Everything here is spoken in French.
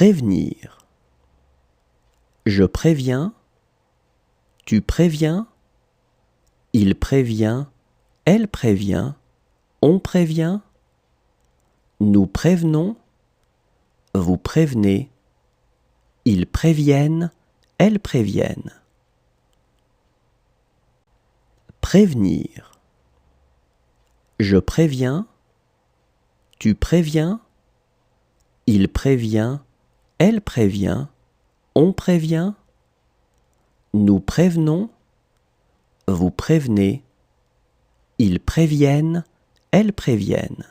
Prévenir. Je préviens. Tu préviens. Il prévient. Elle prévient. On prévient. Nous prévenons. Vous prévenez. Ils préviennent. Elles préviennent. Prévenir. Je préviens. Tu préviens. Il prévient. Elle prévient. On prévient. Nous prévenons. Vous prévenez. Ils préviennent. Elles préviennent.